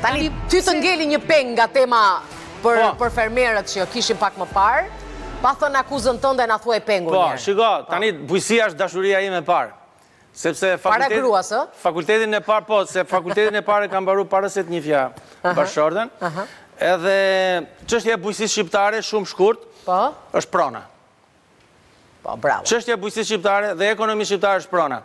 Tani, ty të ngeli një peng nga tema për fermerët që kishin pak më parë, pa thënë akuzën tënde na thuaj pengur Po, njerë. shiko, tani bujësia është dashuria ime e parë. Sepse Para gruas, ë? fakultetin e parë, po, se fakultetin e parë e kam mbaruar para se të njihja bashkëshorten. Edhe çështja e bujësisë shqiptare shumë shkurt është prona. Po, bravo. Çështja e bujësisë shqiptare dhe ekonomisë shqiptare është prona.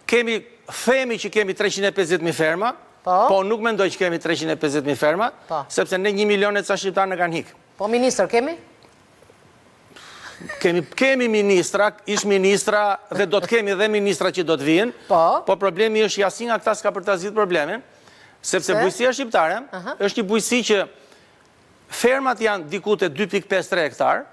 Themi që kemi 350.000 ferma, po nuk mendoj që kemi 350.000 ferma, sepse ne 1 milion e ca shqiptarë në kanë hikë. Po, ministër, kemi? Kemi ministra, ish ministra dhe do të kemi dhe ministra që do të vijen, po problemi është jasi nga këta s'ka për të zgjidhur problemin, sepse bujësia shqiptare është një bujësi që fermat janë diku te 2.53 hektar,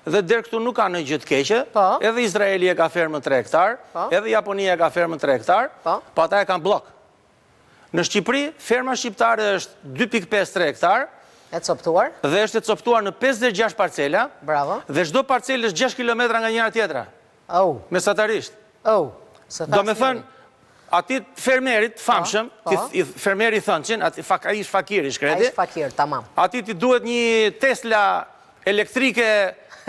dhe deri këtu nuk ka në gjë të keqe, edhe Izraeli e ka fermën 3 hektar, edhe Japonia e ka fermën 3 hektar, po ata e kanë blok. Në Shqipëri, ferma shqiptare është 2.53 hektar, e coptuar. Dhe është e coptuar në 56 parcela. Bravo. Dhe çdo parcelë është 6 kilometra nga njëra tjetra. Mesatarisht. Do me thënë, ati fermerit famshëm, fermeri thënqin, a ish fakir, ish kredi. A ish fakir, tamam. Ati ti duhet një Tesla elektrike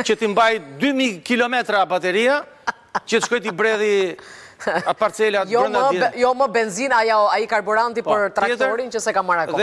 që ti mbaj 2000 kilometra bateria, që të shkoj ti bredhi parcelat brenda. Jo më benzina, ai karburanti për traktorin që se ka marrë akoma.